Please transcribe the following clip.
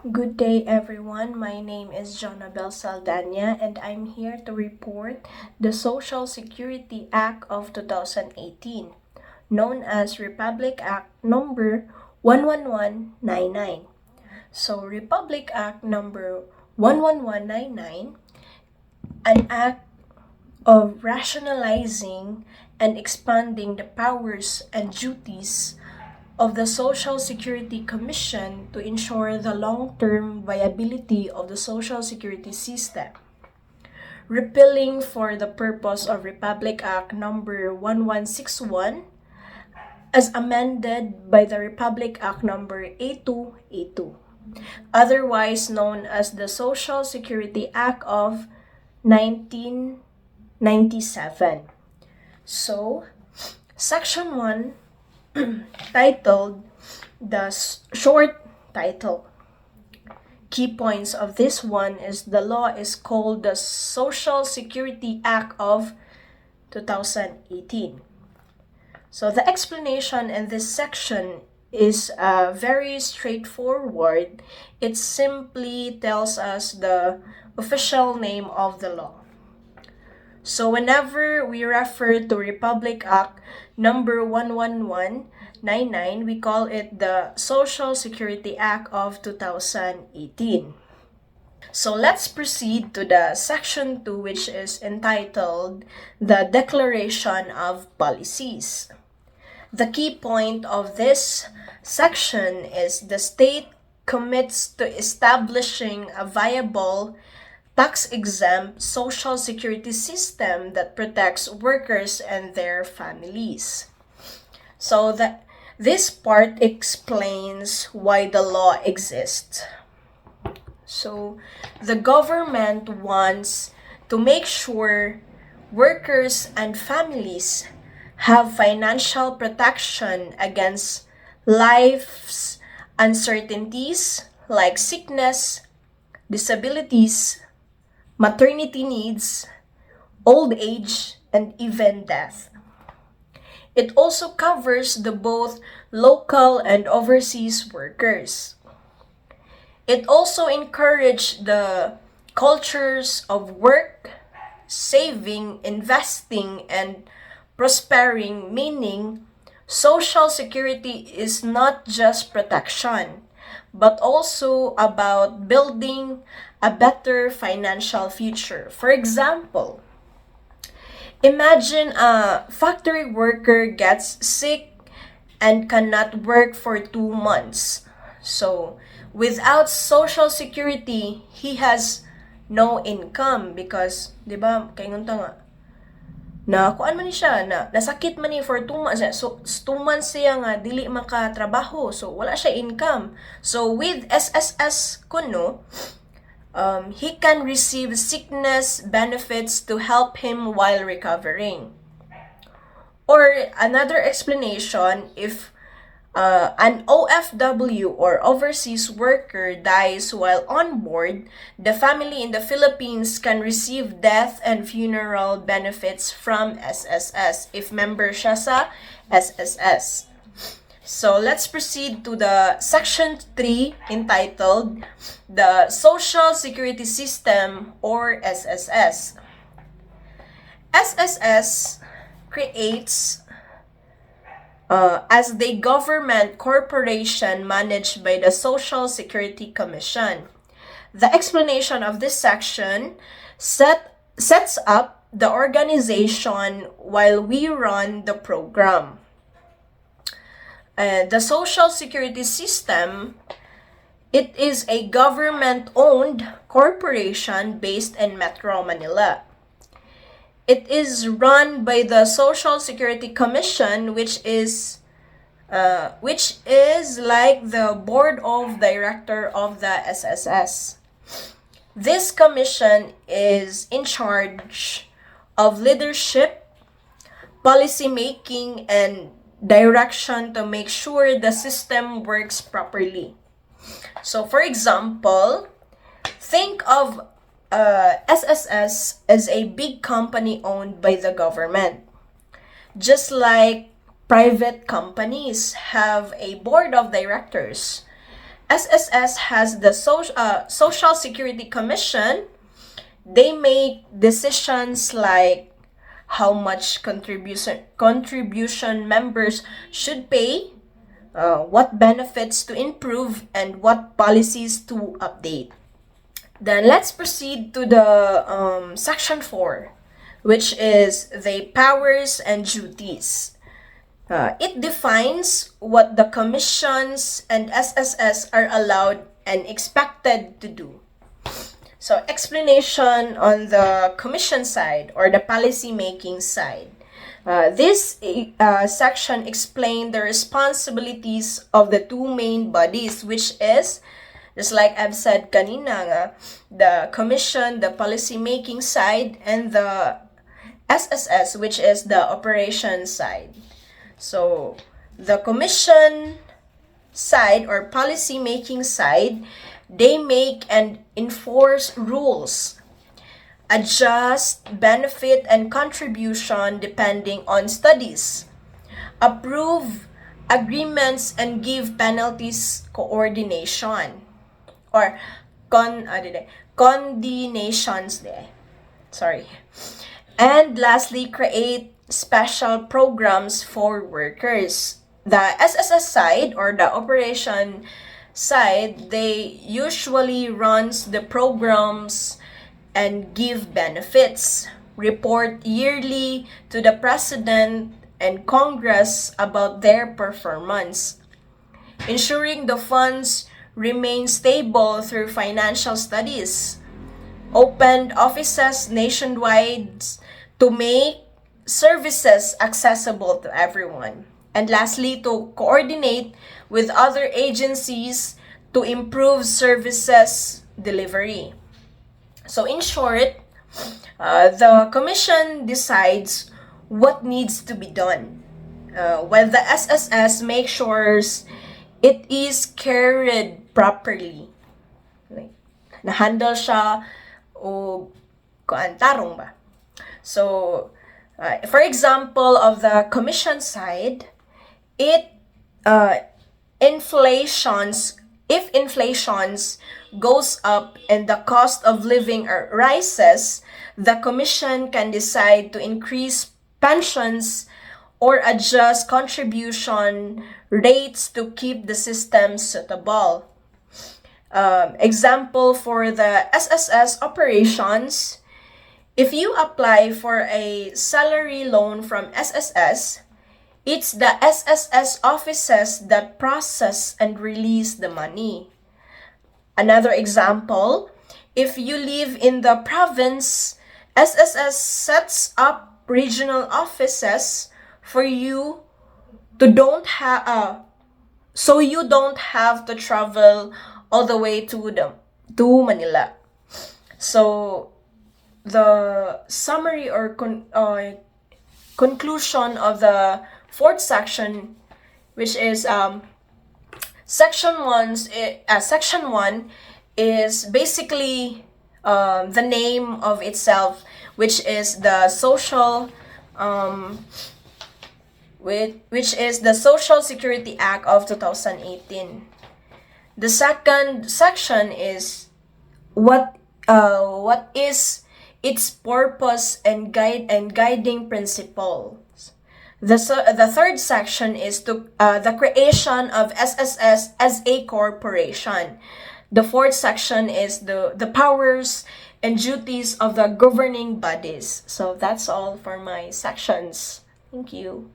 Good day, everyone. My name is Jonabel Saldana, and I'm here to report the Social Security Act of 2018, known as Republic Act number 11199. So, Republic Act number 11199, an act of rationalizing and expanding the powers and duties of the Social Security Commission to ensure the long-term viability of the Social Security system. Repealing for the purpose of Republic Act number 1161 as amended by the Republic Act number 8282, otherwise known as the Social Security Act of 1997. So, Section 1 titled short title. Key points of this one is the law is called the Social Security Act of 2018. So the explanation in this section is very straightforward. It simply tells us the official name of the law. So whenever we refer to Republic Act number 11199, we call it the Social Security Act of 2018. So let's proceed to the section 2, which is entitled the Declaration of Policies. The key point of this section is the state commits to establishing a viable tax-exempt social security system that protects workers and their families. So this part explains why the law exists. So the government wants to make sure workers and families have financial protection against life's uncertainties like sickness, disabilities, maternity needs, old age, and even death. It also covers the both local and overseas workers. It also encourages the cultures of work, saving, investing, and prospering, meaning Social Security is not just protection, but also about building a better financial future. For example, imagine a factory worker gets sick and cannot work for 2 months. So, without Social Security, he has no income because, di ba, kaingon ta nga, na kuan man ni siya na nasakit man ni for 2 months, so 2 months siya nga dili makatrabaho, so wala siya income. So with SSS kuno, he can receive sickness benefits to help him while recovering. Or another explanation, if an OFW or overseas worker dies while on board, the family in the Philippines can receive death and funeral benefits from SSS if member siya sa SSS. So let's proceed to the section 3 entitled the Social Security System or SSS. SSS creates as the government corporation managed by the Social Security Commission. The explanation of this section sets up the organization while we run the program. The Social Security System, it is a government-owned corporation based in Metro Manila. It is run by the Social Security Commission, which is like the board of director of the SSS. This commission is in charge of leadership, policy making, and direction to make sure the system works properly. So, for example, think of SSS as a big company owned by the government. Just like private companies have a board of directors, SSS has the Social Security Commission. They make decisions like how much contribution members should pay, what benefits to improve, and what policies to update. Then let's proceed to the section 4, which is the powers and duties. It defines what the commissions and SSS are allowed and expected to do. So explanation on the commission side or the policy making side. This section explains the responsibilities of the two main bodies, which is, just like I've said kanina, the commission, the policy making side, and the SSS, which is the operation side. So the commission side or policy making side, they make and enforce rules, adjust benefit and contribution depending on studies, approve agreements, and give penalties coordination or condemnations. Sorry. And lastly, create special programs for workers. The SSS side or the operation side, they usually runs the programs and give benefits, report yearly to the president and Congress about their performance, ensuring the funds remain stable through financial studies, opened offices nationwide to make services accessible to everyone. And lastly, to coordinate with other agencies to improve services delivery. So in short, the commission decides what needs to be done, while the SSS makes sure it is carried properly. Like, na-handle siya o tarong ba? So, for example, of the commission side, if inflations goes up and the cost of living rises, the commission can decide to increase pensions or adjust contribution rates to keep the system suitable. Example for the SSS operations, if you apply for a salary loan from SSS, it's the SSS offices that process and release the money. Another example, if you live in the province, SSS sets up regional offices for you to so you don't have to travel all the way to Manila. So the summary or conclusion of the fourth section, which is section 1 is basically the name of itself, which is the which is the Social Security Act of 2018. The second section is what is its purpose and guiding principles. The third section is the creation of SSS as a corporation. The fourth section is the powers and duties of the governing bodies. So that's all for my sections. Thank you.